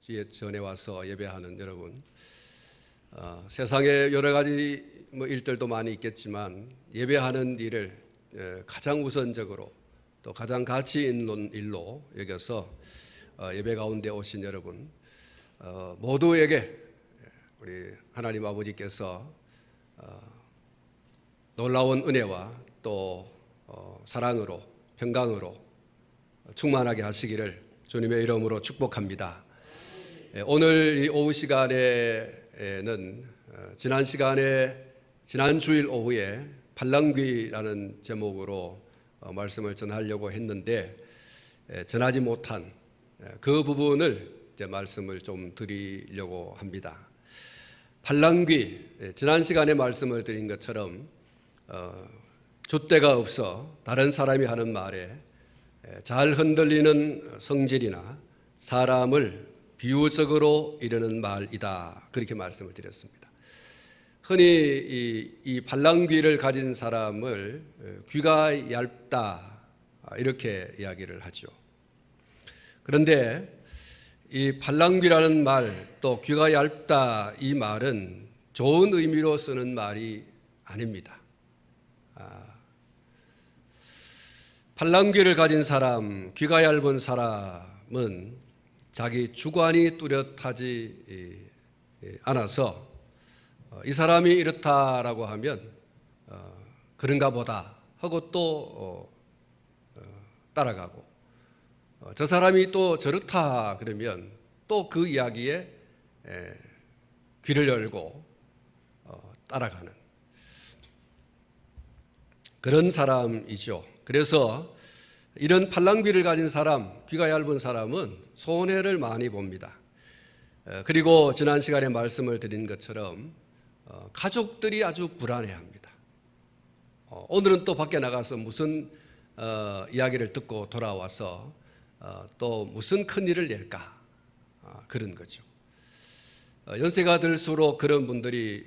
주에 전에 와서 예배하는 여러분, 세상에 여러 가지 일들도 많이 있겠지만 예배하는 일을 가장 우선적으로 또 가장 가치 있는 일로 여겨서 예배 가운데 오신 여러분 모두에게 우리 하나님 아버지께서 놀라운 은혜와 또 사랑으로 평강으로 충만하게 하시기를 주님의 이름으로 축복합니다. 오늘 이 오후 시간에는 지난 주일 오후에 팔랑귀라는 제목으로 말씀을 전하려고 했는데 전하지 못한 그 부분을 이제 말씀을 좀 드리려고 합니다. 팔랑귀, 지난 시간에 말씀을 드린 것처럼 줏대가 없어 다른 사람이 하는 말에 잘 흔들리는 성질이나 사람을 비유적으로 이르는 말이다, 그렇게 말씀을 드렸습니다. 흔히 이 팔랑귀를 가진 사람을 귀가 얇다 이렇게 이야기를 하죠. 그런데 이 팔랑귀라는 말, 또 귀가 얇다, 이 말은 좋은 의미로 쓰는 말이 아닙니다. 팔랑귀를 가진 사람, 귀가 얇은 사람은 자기 주관이 뚜렷하지 않아서 이 사람이 이렇다라고 하면 그런가 보다 하고 또 따라가고, 저 사람이 또 저렇다 그러면 또 그 이야기에 귀를 열고 따라가는 그런 사람이죠. 그래서 이런 팔랑귀를 가진 사람, 귀가 얇은 사람은 손해를 많이 봅니다. 그리고 지난 시간에 말씀을 드린 것처럼 가족들이 아주 불안해합니다. 오늘은 또 밖에 나가서 무슨 이야기를 듣고 돌아와서 또 무슨 큰일을 낼까, 그런 거죠. 연세가 들수록 그런 분들이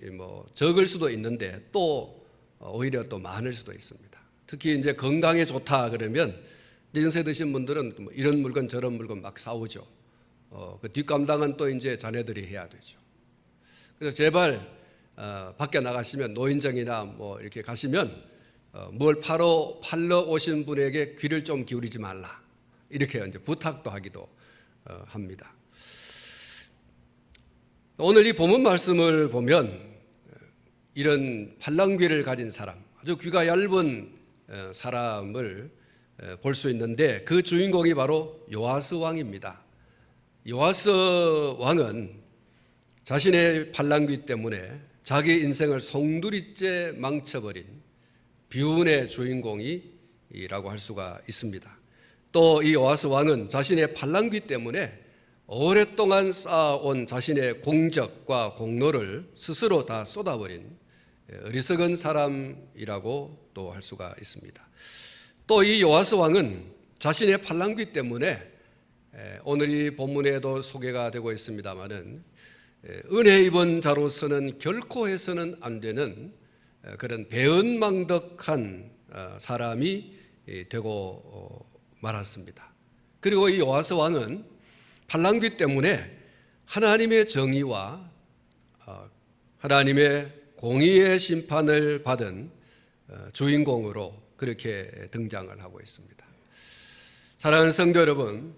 적을 수도 있는데 또 오히려 또 많을 수도 있습니다. 특히 이제 건강에 좋다 그러면 연세 드신 분들은 이런 물건 저런 물건 막 사오죠. 그 뒷감당은 또 이제 자녀들이 해야 되죠. 그래서 제발 밖에 나가시면 노인정이나 이렇게 가시면 뭘 팔러 오신 분에게 귀를 좀 기울이지 말라, 이렇게 이제 부탁도 하기도 합니다. 오늘 이 본문 말씀을 보면 이런 팔랑귀를 가진 사람, 아주 귀가 얇은 사람을 볼 수 있는데 그 주인공이 바로 요아스 왕입니다. 요아스 왕은 자신의 팔랑귀 때문에 자기 인생을 송두리째 망쳐버린 비운의 주인공이라고 할 수가 있습니다. 또 이 요아스 왕은 자신의 팔랑귀 때문에 오랫동안 쌓아온 자신의 공적과 공로를 스스로 다 쏟아버린 어리석은 사람이라고 또 할 수가 있습니다. 또 이 요아스 왕은 자신의 팔랑귀 때문에 오늘 이 본문에도 소개가 되고 있습니다마는 은혜 입은 자로서는 결코 해서는 안 되는 그런 배은망덕한 사람이 되고 말았습니다. 그리고 이 요아스 왕은 팔랑귀 때문에 하나님의 정의와 하나님의 공의의 심판을 받은 주인공으로 그렇게 등장을 하고 있습니다. 사랑하는 성도 여러분,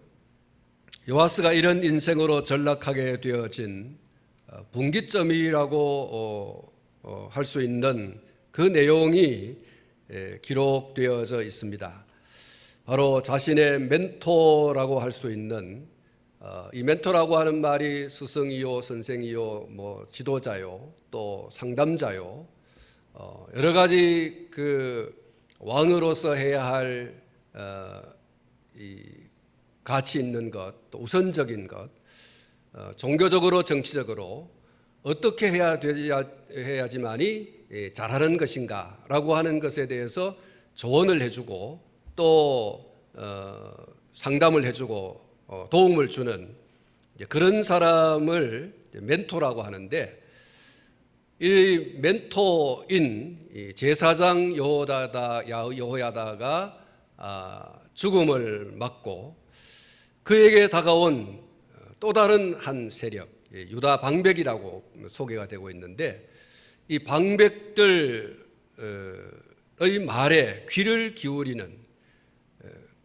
요아스가 이런 인생으로 전락하게 되어진 분기점이라고 할 수 있는 그 내용이 기록되어져 있습니다. 바로 자신의 멘토라고 할 수 있는, 이 멘토라고 하는 말이 스승이요, 선생이요, 지도자요, 또 상담자요, 여러 가지 그 왕으로서 해야 할 이 가치 있는 것, 또 우선적인 것, 종교적으로 정치적으로 어떻게 해야지만이 잘하는 것인가라고 하는 것에 대해서 조언을 해주고 또 상담을 해주고 도움을 주는 그런 사람을 멘토라고 하는데, 이 멘토인 제사장 여호야다가 죽음을 맞고 그에게 다가온 또 다른 한 세력, 유다 방백이라고 소개가 되고 있는데, 이 방백들의 말에 귀를 기울이는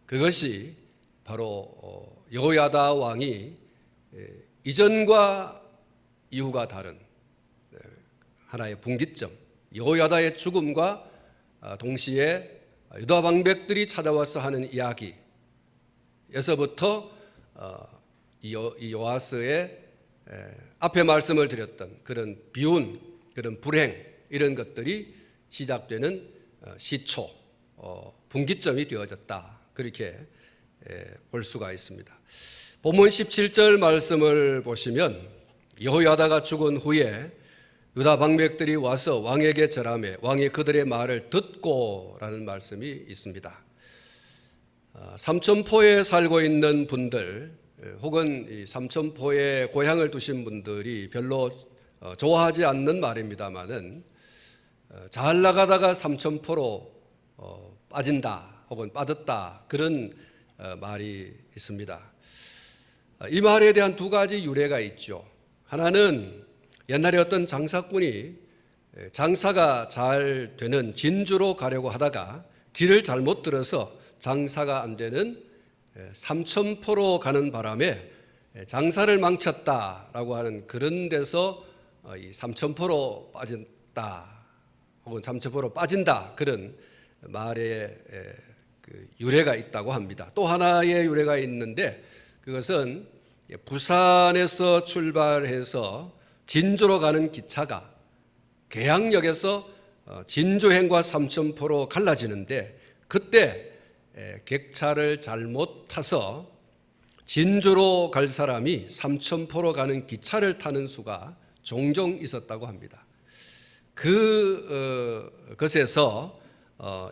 그것이 바로 여호야다 왕이 이전과 이후가 다른 하나의 분기점, 여호야다의 죽음과 동시에 유다 방백들이 찾아와서 하는 이야기에서부터 이 요아스의 앞에 말씀을 드렸던 그런 비운, 그런 불행, 이런 것들이 시작되는 시초, 분기점이 되어졌다, 그렇게 볼 수가 있습니다. 본문 17절 말씀을 보시면 여호야다가 죽은 후에 유다 방백들이 와서 왕에게 절하매 왕이 그들의 말을 듣고라는 말씀이 있습니다. 삼천포에 살고 있는 분들, 혹은 이 삼천포에 고향을 두신 분들이 별로 좋아하지 않는 말입니다마는, 잘 나가다가 삼천포로 빠진다 혹은 빠졌다, 그런 말이 있습니다. 이 말에 대한 두 가지 유래가 있죠. 하나는 옛날에 어떤 장사꾼이 장사가 잘 되는 진주로 가려고 하다가 길을 잘못 들어서 장사가 안 되는 삼천포로 가는 바람에 장사를 망쳤다라고 하는, 그런 데서 이 삼천포로 빠진다 혹은 삼천포로 빠진다, 그런 말의 유래가 있다고 합니다. 또 하나의 유래가 있는데, 그것은 부산에서 출발해서 진주로 가는 기차가 계양역에서 진주행과 삼천포로 갈라지는데, 그때 객차를 잘못 타서 진주로 갈 사람이 삼천포로 가는 기차를 타는 수가 종종 있었다고 합니다. 그것에서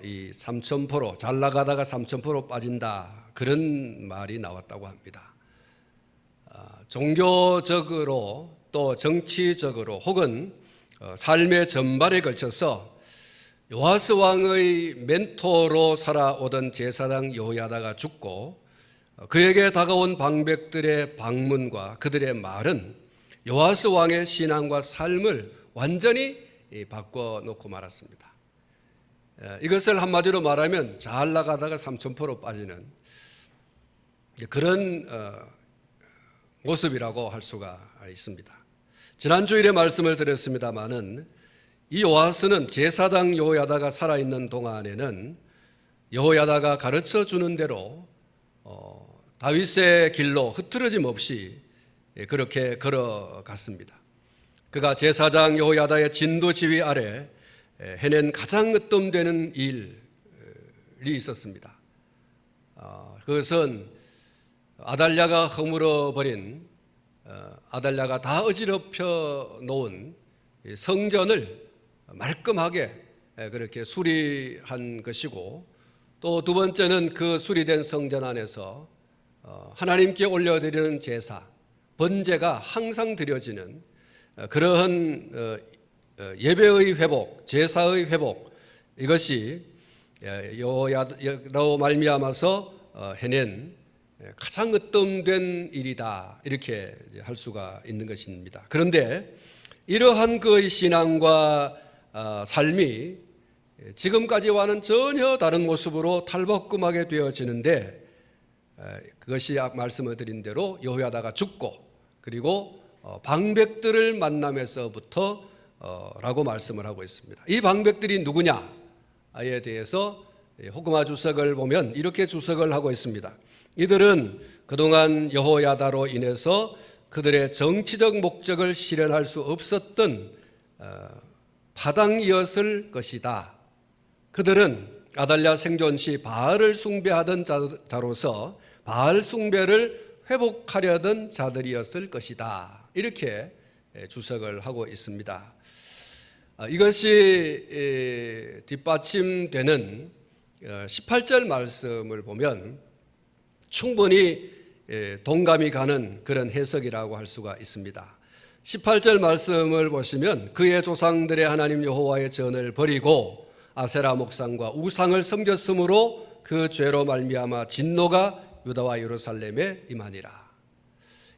이 삼천포로, 잘 나가다가 삼천포로 빠진다, 그런 말이 나왔다고 합니다. 종교적으로 또 정치적으로 혹은 삶의 전반에 걸쳐서 요아스 왕의 멘토로 살아오던 제사장 여호야다가 죽고 그에게 다가온 방백들의 방문과 그들의 말은 요아스 왕의 신앙과 삶을 완전히 바꿔놓고 말았습니다. 이것을 한마디로 말하면 잘 나가다가 삼천포로 빠지는 그런 모습이라고 할 수가 있습니다. 지난 주일에 말씀을 드렸습니다마는 이 요아스는 제사장 여호야다가 살아있는 동안에는 여호야다가 가르쳐 주는 대로 다윗의 길로 흐트러짐 없이 그렇게 걸어갔습니다. 그가 제사장 여호야다의 진도 지휘 아래 해낸 가장 으뜸되는 일이 있었습니다. 그것은 아달랴가 허물어버린, 아달랴가 다 어지럽혀 놓은 성전을 말끔하게 그렇게 수리한 것이고, 또 두 번째는 그 수리된 성전 안에서 하나님께 올려드리는 제사, 번제가 항상 드려지는 그러한 예배의 회복, 제사의 회복, 이것이 여호야다로 말미암아서 해낸 가장 으뜸된 일이다, 이렇게 할 수가 있는 것입니다. 그런데 이러한 그의 신앙과 삶이 지금까지와는 전혀 다른 모습으로 탈바꿈하게 되어지는데, 그것이 말씀을 드린 대로 여호야다가 죽고 그리고 방백들을 만나면서부터 라고 말씀을 하고 있습니다. 이 방백들이 누구냐에 대해서 호그마 주석을 보면 이렇게 주석을 하고 있습니다. 이들은 그동안 여호야다로 인해서 그들의 정치적 목적을 실현할 수 없었던 파당이었을 것이다. 그들은 아달랴 생존 시 바알을 숭배하던 자로서 바알 숭배를 회복하려던 자들이었을 것이다, 이렇게 주석을 하고 있습니다. 이것이 뒷받침되는 18절 말씀을 보면 충분히 동감이 가는 그런 해석이라고 할 수가 있습니다. 18절 말씀을 보시면 그의 조상들의 하나님 여호와의 전을 버리고 아세라 목상과 우상을 섬겼으므로 그 죄로 말미암아 진노가 유다와 예루살렘에 임하니라.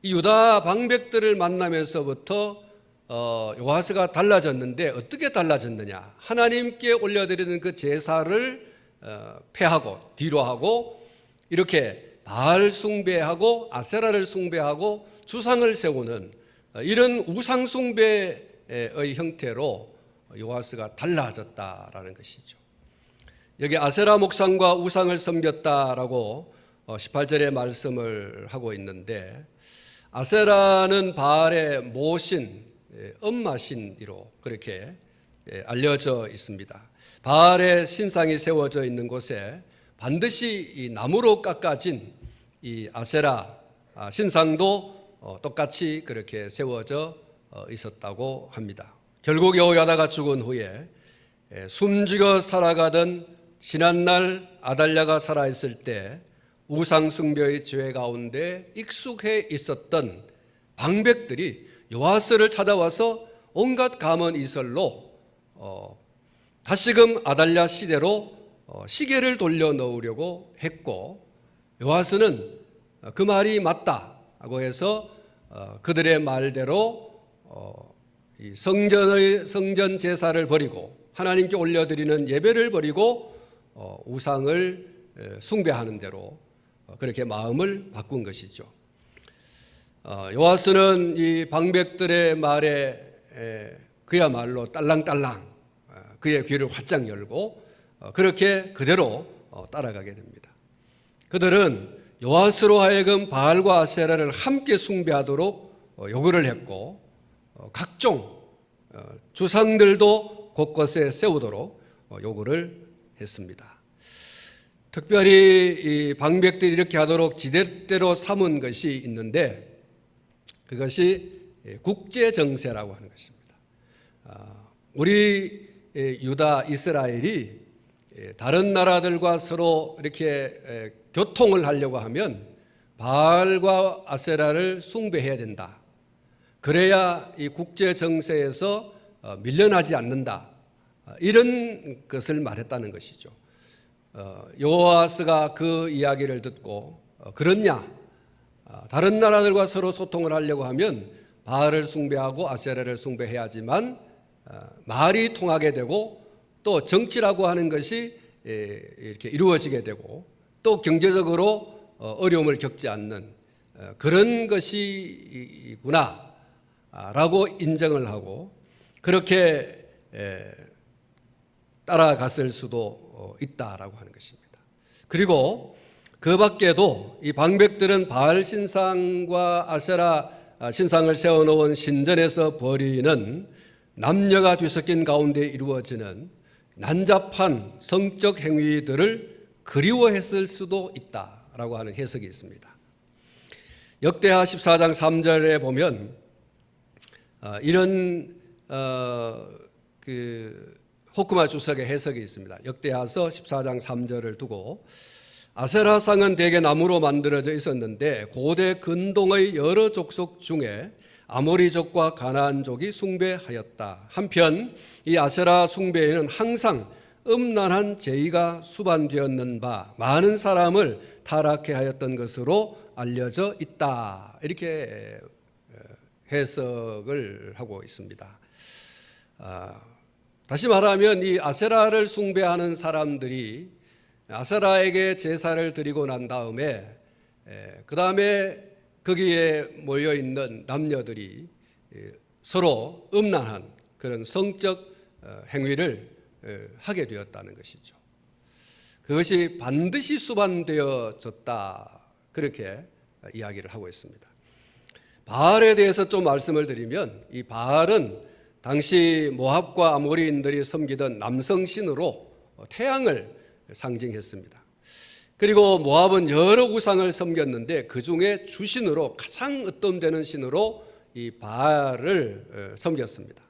이 유다 방백들을 만나면서부터 여호와스가 달라졌는데 어떻게 달라졌느냐? 하나님께 올려드리는 그 제사를 폐하고 뒤로 하고 이렇게 바알 숭배하고 아세라를 숭배하고 주상을 세우는 이런 우상 숭배의 형태로 여호와스가 달라졌다라는 것이죠. 여기 아세라 목상과 우상을 섬겼다라고 18절에 말씀을 하고 있는데, 아세라는 바알의 모신, 엄마신으로 그렇게 알려져 있습니다. 바알의 신상이 세워져 있는 곳에 반드시 이 나무로 깎아진 이 아세라 신상도 똑같이 그렇게 세워져 있었다고 합니다. 결국 여호야다가 죽은 후에 숨죽여 살아가던 지난날 아달랴가 살아있을 때 우상 숭배의 죄 가운데 익숙해 있었던 방백들이 여호와스를 찾아와서 온갖 감언 이설로 다시금 아달랴 시대로 시계를 돌려 넣으려고 했고, 여호와스는 그 말이 맞다고 해서 그들의 말대로 성전 제사를 버리고 하나님께 올려드리는 예배를 버리고 우상을 숭배하는 대로 그렇게 마음을 바꾼 것이죠. 여호와스는 이 방백들의 말에 그야말로 딸랑딸랑 그의 귀를 활짝 열고 그렇게 그대로 따라가게 됩니다. 그들은 여호와스로 하여금 바알과 아세라를 함께 숭배하도록 요구를 했고, 각종 주상들도 곳곳에 세우도록 요구를 했습니다. 특별히 이 방백들이 이렇게 하도록 지렛대로 삼은 것이 있는데, 그것이 국제정세라고 하는 것입니다. 우리 유다 이스라엘이 다른 나라들과 서로 이렇게 교통을 하려고 하면 바알과 아세라를 숭배해야 된다. 그래야 이 국제정세에서 밀려나지 않는다. 이런 것을 말했다는 것이죠. 여호와스가 그 이야기를 듣고 그렇냐? 다른 나라들과 서로 소통을 하려고 하면 바알을 숭배하고 아세라를 숭배해야지만 말이 통하게 되고 또 정치라고 하는 것이 이렇게 이루어지게 되고 또 경제적으로 어려움을 겪지 않는 그런 것이구나 라고 인정을 하고 그렇게 따라갔을 수도 있다라고 하는 것입니다. 그리고 그 밖에도 이 방백들은 바알 신상과 아세라 신상을 세워놓은 신전에서 벌이는 남녀가 뒤섞인 가운데 이루어지는 난잡한 성적 행위들을 그리워했을 수도 있다라고 하는 해석이 있습니다. 역대하 14장 3절에 보면 이런 호크마 주석의 해석이 있습니다. 역대하서 14장 3절을 두고, 아세라상은 대개 나무로 만들어져 있었는데 고대 근동의 여러 족속 중에 아모리족과 가나안족이 숭배하였다. 한편 이 아세라 숭배에는 항상 음란한 제의가 수반되었는 바 많은 사람을 타락해 하였던 것으로 알려져 있다. 이렇게 해석을 하고 있습니다. 다시 말하면 이 아세라를 숭배하는 사람들이 아세라에게 제사를 드리고 난 다음에 그 다음에 거기에 모여있는 남녀들이 서로 음란한 그런 성적 행위를 하게 되었다는 것이죠. 그것이 반드시 수반되어졌다, 그렇게 이야기를 하고 있습니다. 바알에 대해서 좀 말씀을 드리면, 이 바알은 당시 모압과 아모리인들이 섬기던 남성신으로 태양을 상징했습니다. 그리고 모압은 여러 우상을 섬겼는데 그 중에 주신으로 가장 으뜸되는 신으로 이 바알을 섬겼습니다.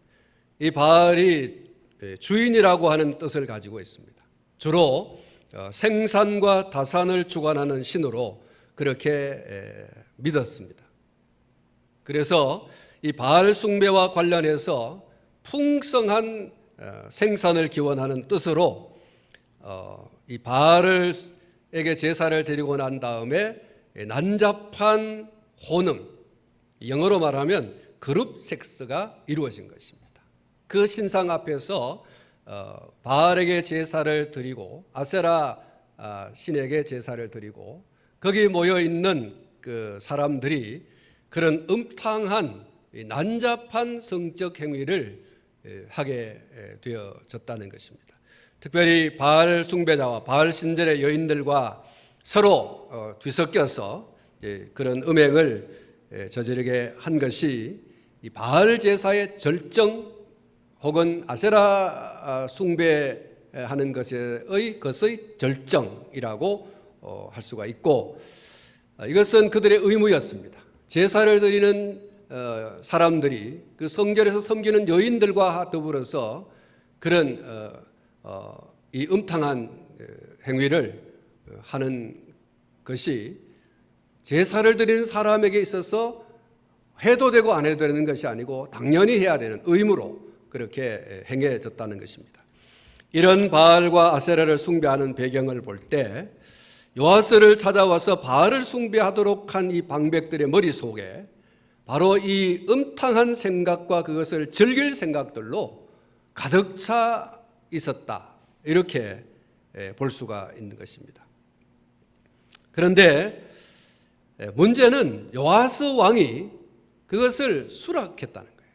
이 바알이 주인이라고 하는 뜻을 가지고 있습니다. 주로 생산과 다산을 주관하는 신으로 그렇게 믿었습니다. 그래서 이 바알 숭배와 관련해서 풍성한 생산을 기원하는 뜻으로 이 바알에게 제사를 드리고 난 다음에 난잡한 혼응, 영어로 말하면 그룹 섹스가 이루어진 것입니다. 그 신상 앞에서 바알에게 제사를 드리고 아세라 신에게 제사를 드리고 거기 모여 있는 그 사람들이 그런 음탕한 난잡한 성적 행위를 하게 되어졌다는 것입니다. 특별히 바알 숭배자와 바알 신전의 여인들과 서로 뒤섞여서 그런 음행을 저지르게 한 것이 이 바알 제사의 절정 혹은 아세라 숭배하는 것의 절정이라고 할 수가 있고, 이것은 그들의 의무였습니다. 제사를 드리는 사람들이 그 성전에서 섬기는 여인들과 더불어서 그런 이 음탕한 행위를 하는 것이 제사를 드리는 사람에게 있어서 해도 되고 안 해도 되는 것이 아니고 당연히 해야 되는 의무로 그렇게 행해졌다는 것입니다. 이런 바알과 아세라를 숭배하는 배경을 볼 때 요아스를 찾아와서 바알을 숭배하도록 한 이 방백들의 머릿속에 바로 이 음탕한 생각과 그것을 즐길 생각들로 가득 차 있었다, 이렇게 볼 수가 있는 것입니다. 그런데 문제는 요아스 왕이 그것을 수락했다는 거예요.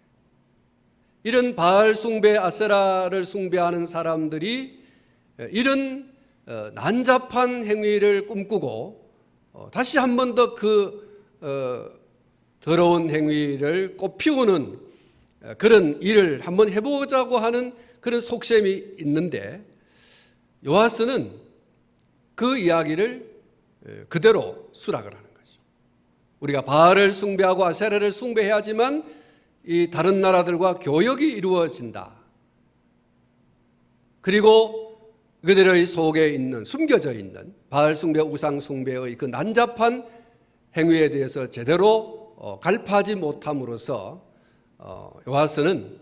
이런 바알 숭배, 아세라를 숭배하는 사람들이 이런 난잡한 행위를 꿈꾸고 다시 한 번 더 그 더러운 행위를 꽃피우는 그런 일을 한번 해보자고 하는 그런 속셈이 있는데, 요아스는 그 이야기를 그대로 수락을 하는 거죠. 우리가 바알을 숭배하고 아세라를 숭배해야지만 이 다른 나라들과 교역이 이루어진다. 그리고 그들의 속에 있는, 숨겨져 있는 바알 숭배, 우상 숭배의 그 난잡한 행위에 대해서 제대로 갈파하지 못함으로써 요아스는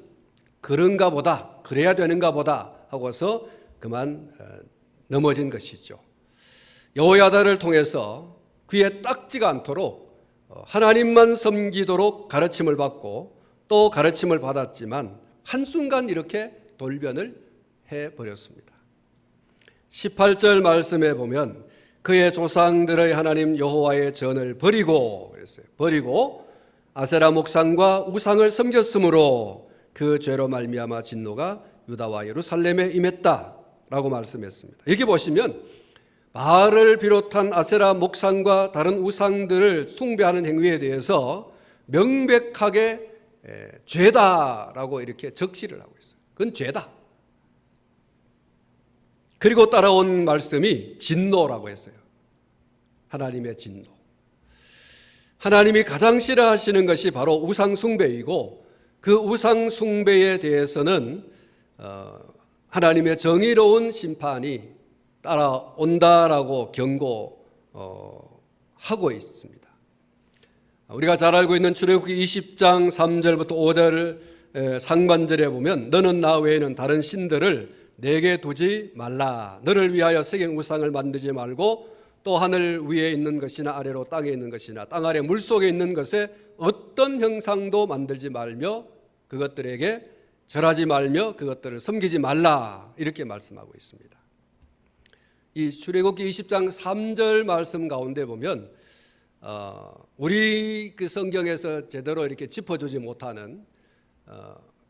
그런가 보다, 그래야 되는가 보다 하고서 그만 넘어진 것이죠. 여호야다를 통해서 귀에 딱지가 않도록 하나님만 섬기도록 가르침을 받고 또 가르침을 받았지만 한순간 이렇게 돌변을 해버렸습니다. 18절 말씀에 보면 그의 조상들의 하나님 여호와의 전을 버리고 그랬어요. 버리고 아세라 목상과 우상을 섬겼으므로 그 죄로 말미암아 진노가 유다와 예루살렘에 임했다라고 말씀했습니다. 여기 보시면 바알을 비롯한 아세라 목상과 다른 우상들을 숭배하는 행위에 대해서 명백하게 죄다라고 이렇게 적시를 하고 있어요. 그건 죄다. 그리고 따라온 말씀이 진노라고 했어요. 하나님의 진노. 하나님이 가장 싫어하시는 것이 바로 우상 숭배이고, 그 우상 숭배에 대해서는 하나님의 정의로운 심판이 따라온다라고 경고하고 있습니다. 우리가 잘 알고 있는 출애굽기 20장 3절부터 5절 상반절에 보면 너는 나 외에는 다른 신들을 내게 두지 말라. 너를 위하여 새긴 우상을 만들지 말고 또 하늘 위에 있는 것이나 아래로 땅에 있는 것이나 땅 아래 물속에 있는 것에 어떤 형상도 만들지 말며 그것들에게 절하지 말며 그것들을 섬기지 말라, 이렇게 말씀하고 있습니다. 이 출애굽기 20장 3절 말씀 가운데 보면 우리 그 성경에서 제대로 이렇게 짚어주지 못하는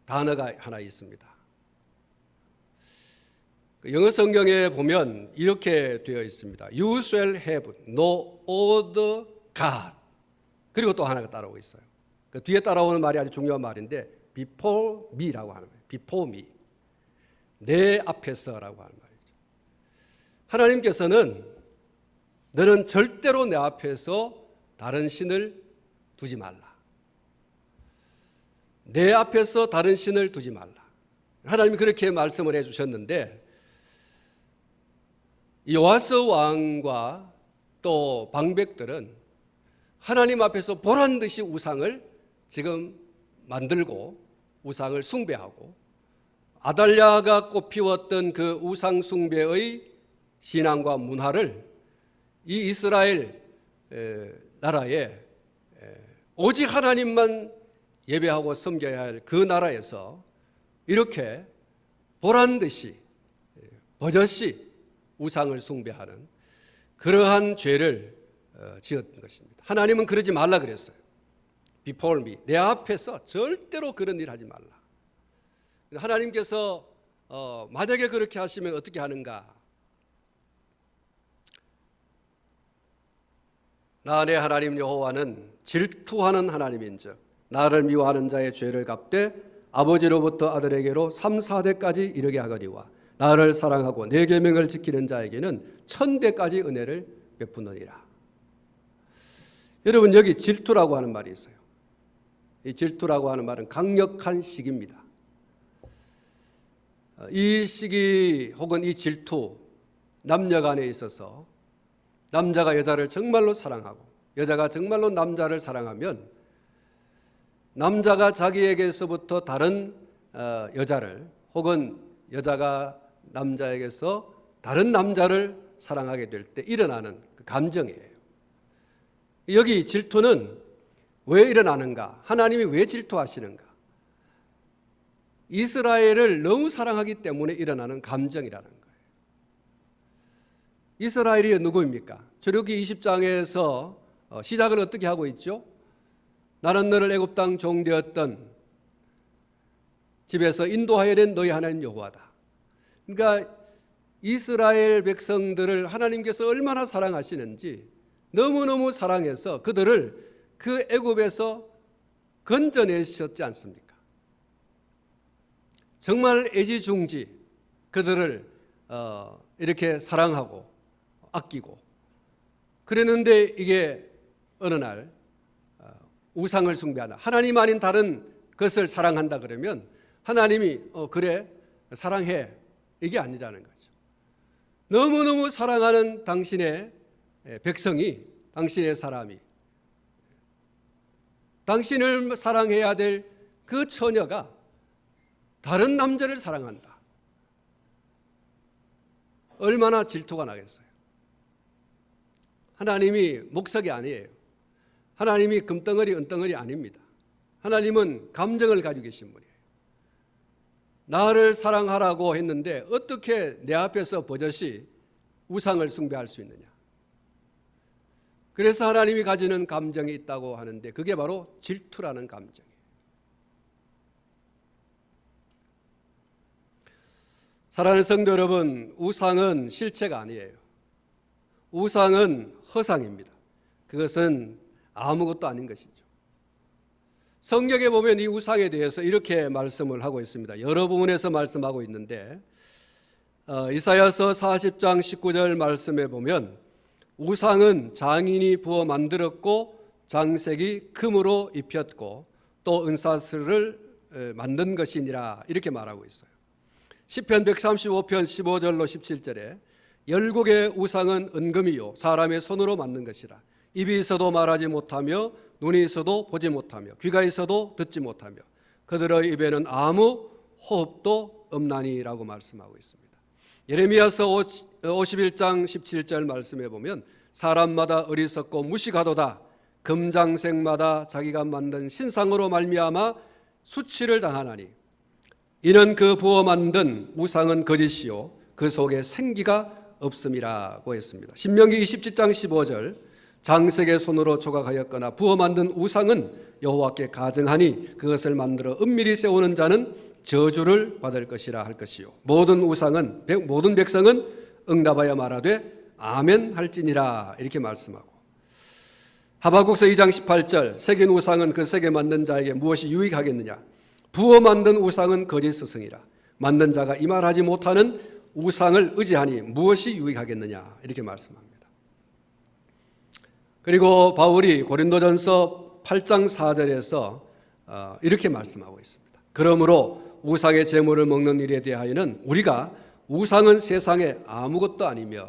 단어가 하나 있습니다. 영어 성경에 보면 이렇게 되어 있습니다. You shall have no other God. 그리고 또 하나가 따라오고 있어요. 그 뒤에 따라오는 말이 아주 중요한 말인데 before me라고 하는 거예요. before me. 내 앞에서라고 하는 말이죠. 하나님께서는 너는 절대로 내 앞에서 다른 신을 두지 말라. 내 앞에서 다른 신을 두지 말라. 하나님이 그렇게 말씀을 해주셨는데, 요아스 왕과 또 방백들은 하나님 앞에서 보란 듯이 우상을 지금 만들고 우상을 숭배하고, 아달랴가 꽃피웠던 그 우상 숭배의 신앙과 문화를 이 이스라엘 나라에 오직 하나님만 예배하고 섬겨야 할 그 나라에서 이렇게 보란듯이 버젓이 우상을 숭배하는 그러한 죄를 지었던 것입니다. 하나님은 그러지 말라 그랬어요. Before me, 내 앞에서 절대로 그런 일 하지 말라. 하나님께서 만약에 그렇게 하시면 어떻게 하는가? 나 내 하나님 여호와는 질투하는 하나님인즉 나를 미워하는 자의 죄를 갚되 아버지로부터 아들에게로 3, 4대까지 이르게 하거니와 나를 사랑하고 내 계명을 지키는 자에게는 1000대까지 은혜를 베푸느니라. 여러분, 여기 질투라고 하는 말이 있어요. 이 질투라고 하는 말은 강력한 시기입니다. 이 시기 혹은 이 질투, 남녀 간에 있어서 남자가 여자를 정말로 사랑하고 여자가 정말로 남자를 사랑하면 남자가 자기에게서부터 다른 여자를 혹은 여자가 남자에게서 다른 남자를 사랑하게 될 때 일어나는 그 감정이에요. 여기 질투는 왜 일어나는가? 하나님이 왜 질투하시는가? 이스라엘을 너무 사랑하기 때문에 일어나는 감정이라는 거예요. 이스라엘이 누구입니까? 출애굽기 20장에서 시작을 어떻게 하고 있죠? 나는 너를 애굽 땅 종되었던 집에서 인도하여 낸 너희 하나님 여호와다. 그러니까 이스라엘 백성들을 하나님께서 얼마나 사랑하시는지 너무너무 사랑해서 그들을 그 애굽에서 건져내셨지 않습니까? 정말 애지중지 그들을 이렇게 사랑하고 아끼고 그랬는데 이게 어느 날 우상을 숭배하다. 하나님 아닌 다른 것을 사랑한다 그러면 하나님이 그래 사랑해 이게 아니라는 거죠. 너무너무 사랑하는 당신의 백성이 당신의 사람이 당신을 사랑해야 될 그 처녀가 다른 남자를 사랑한다. 얼마나 질투가 나겠어요. 하나님이 목석이 아니에요. 하나님이 금덩어리 은덩어리 아닙니다. 하나님은 감정을 가지고 계신 분이에요. 나를 사랑하라고 했는데 어떻게 내 앞에서 버젓이 우상을 숭배할 수 있느냐. 그래서 하나님이 가지는 감정이 있다고 하는데 그게 바로 질투라는 감정이에요. 사랑하는 성도 여러분, 우상은 실체가 아니에요. 우상은 허상입니다. 그것은 아무것도 아닌 것이죠. 성경에 보면 이 우상에 대해서 이렇게 말씀을 하고 있습니다. 여러 부분에서 말씀하고 있는데 이사야서 40장 19절 말씀에 보면 우상은 장인이 부어 만들었고 장색이 금으로 입혔고 또 은사슬을 만든 것이니라 이렇게 말하고 있어요. 시편 135편 15절로 17절에 열국의 우상은 은금이요 사람의 손으로 만든 것이라 입이 있어도 말하지 못하며 눈이 있어도 보지 못하며 귀가 있어도 듣지 못하며 그들의 입에는 아무 호흡도 없나니라고 말씀하고 있습니다. 예레미야서 51장 17절 말씀에 보면 사람마다 어리석고 무식하도다 금장색마다 자기가 만든 신상으로 말미암아 수치를 당하나니 이는 그 부어 만든 우상은 거짓이요 그 속에 생기가 없음이라고 했습니다. 신명기 27장 15절 장색의 손으로 조각하였거나 부어 만든 우상은 여호와께 가증하니 그것을 만들어 은밀히 세우는 자는 저주를 받을 것이라 할 것이요 모든 백성은 응답하여 말하되 아멘 할지니라 이렇게 말씀하고 하박국서 2장 18절 새긴 우상은 그 새겨 만든 자에게 무엇이 유익하겠느냐 부어 만든 우상은 거짓 스승이라 만든 자가 이 말하지 못하는 우상을 의지하니 무엇이 유익하겠느냐 이렇게 말씀합니다. 그리고 바울이 고린도전서 8장 4절에서 이렇게 말씀하고 있습니다. 그러므로 우상의 제물을 먹는 일에 대하여는 우리가 우상은 세상에 아무것도 아니며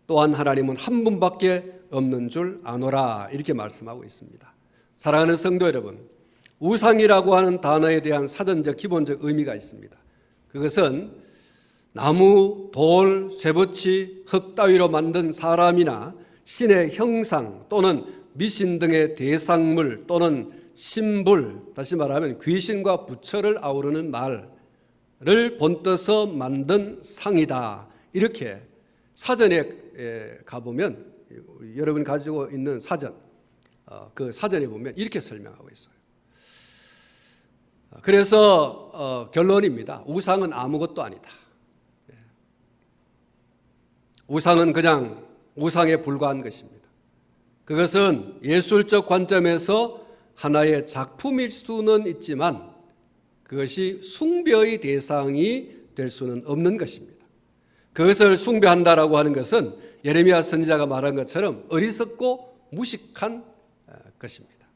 또한 하나님은 한 분밖에 없는 줄 아노라 이렇게 말씀하고 있습니다. 사랑하는 성도 여러분, 우상이라고 하는 단어에 대한 사전적 기본적 의미가 있습니다. 그것은 나무, 돌, 쇠붙이, 흙 따위로 만든 사람이나 신의 형상 또는 미신 등의 대상물 또는 신불, 다시 말하면 귀신과 부처를 아우르는 말을 본떠서 만든 상이다. 이렇게 사전에 가보면, 여러분이 가지고 있는 사전, 그 사전에 보면 이렇게 설명하고 있어요. 그래서 결론입니다. 우상은 아무것도 아니다. 우상은 그냥 우상에 불과한 것입니다. 그것은 예술적 관점에서 하나의 작품일 수는 있지만 그것이 숭배의 대상이 될 수는 없는 것입니다. 그것을 숭배한다라고 하는 것은 예레미야 선지자가 말한 것처럼 어리석고 무식한 것입니다.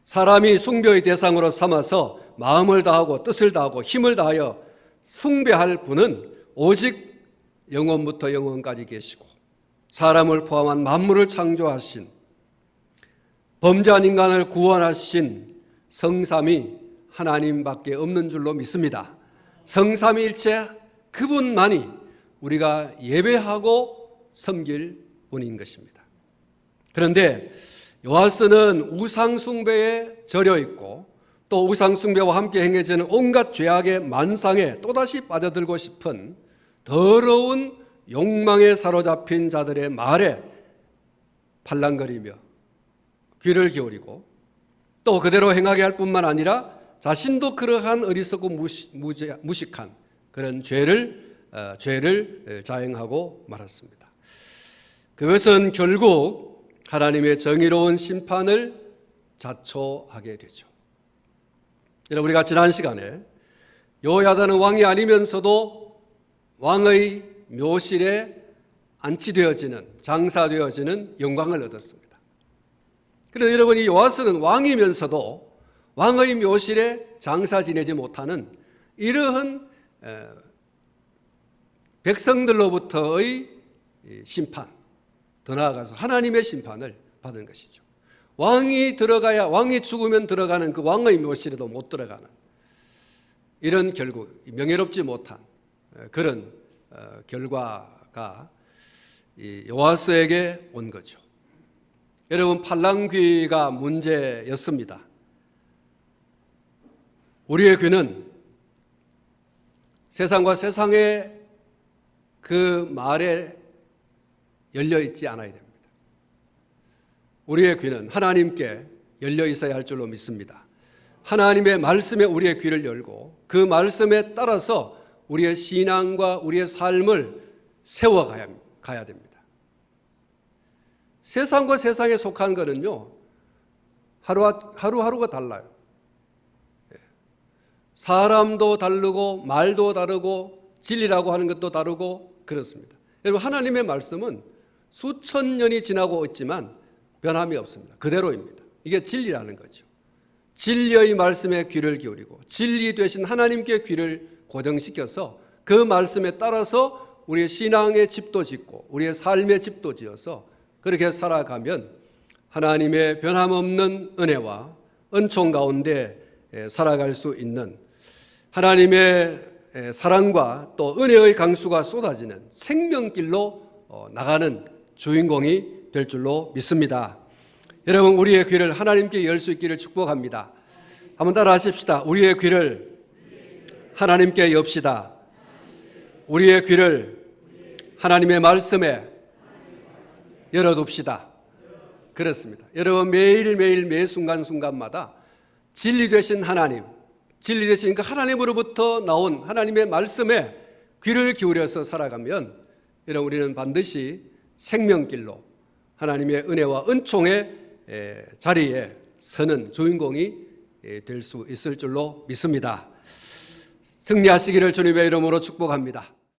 사람이 숭배의 대상으로 삼아서 마음을 다하고 뜻을 다하고 힘을 다하여 숭배할 분은 오직 영원부터 영원까지 계시고 사람을 포함한 만물을 창조하신, 범죄한 인간을 구원하신 성삼위 하나님밖에 없는 줄로 믿습니다. 성삼위일체 그분만이 우리가 예배하고 섬길 분인 것입니다. 그런데 요하스는 우상 숭배에 절여 있고 또 우상 숭배와 함께 행해지는 온갖 죄악의 만상에 또다시 빠져들고 싶은 더러운 욕망에 사로잡힌 자들의 말에 팔랑거리며 귀를 기울이고 또 그대로 행하게 할 뿐만 아니라 자신도 그러한 어리석고 무식한 그런 죄를 자행하고 말았습니다. 그것은 결국 하나님의 정의로운 심판을 자초하게 되죠. 여러분, 우리가 지난 시간에 여호야다는 왕이 아니면서도 왕의 묘실에 안치되어지는, 장사되어지는 영광을 얻었습니다. 그런데 여러분, 이 요아스는 왕이면서도 왕의 묘실에 장사 지내지 못하는 이러한 백성들로부터의 심판, 더 나아가서 하나님의 심판을 받은 것이죠. 왕이 죽으면 들어가는 그 왕의 묘실에도 못 들어가는 이런 결국 명예롭지 못한 그런 결과가 요아스에게 온 거죠. 여러분, 팔랑귀가 문제였습니다. 우리의 귀는 세상과 세상의 그 말에 열려 있지 않아야 됩니다. 우리의 귀는 하나님께 열려 있어야 할 줄로 믿습니다. 하나님의 말씀에 우리의 귀를 열고 그 말씀에 따라서 우리의 신앙과 우리의 삶을 세워가야 됩니다. 세상과 세상에 속한 것은요, 하루하루가 달라요. 사람도 다르고 말도 다르고 진리라고 하는 것도 다르고 그렇습니다. 여러분, 하나님의 말씀은 수천 년이 지나고 있지만 변함이 없습니다. 그대로입니다. 이게 진리라는 거죠. 진리의 말씀에 귀를 기울이고 진리 되신 하나님께 귀를 고정시켜서 그 말씀에 따라서 우리의 신앙의 집도 짓고 우리의 삶의 집도 지어서 그렇게 살아가면 하나님의 변함없는 은혜와 은총 가운데 살아갈 수 있는, 하나님의 사랑과 또 은혜의 강수가 쏟아지는 생명길로 나가는 주인공이 될 줄로 믿습니다. 여러분, 우리의 귀를 하나님께 열 수 있기를 축복합니다. 한번 따라 하십시다. 우리의 귀를 하나님께 엽시다. 우리의 귀를 하나님의 말씀에 열어둡시다. 그렇습니다. 여러분, 매일매일 매 순간순간마다 진리 되신 하나님, 진리 되신 그 하나님으로부터 나온 하나님의 말씀에 귀를 기울여서 살아가면 여러분, 우리는 반드시 생명길로 하나님의 은혜와 은총의 자리에 서는 주인공이 될 수 있을 줄로 믿습니다. 승리하시기를 주님의 이름으로 축복합니다.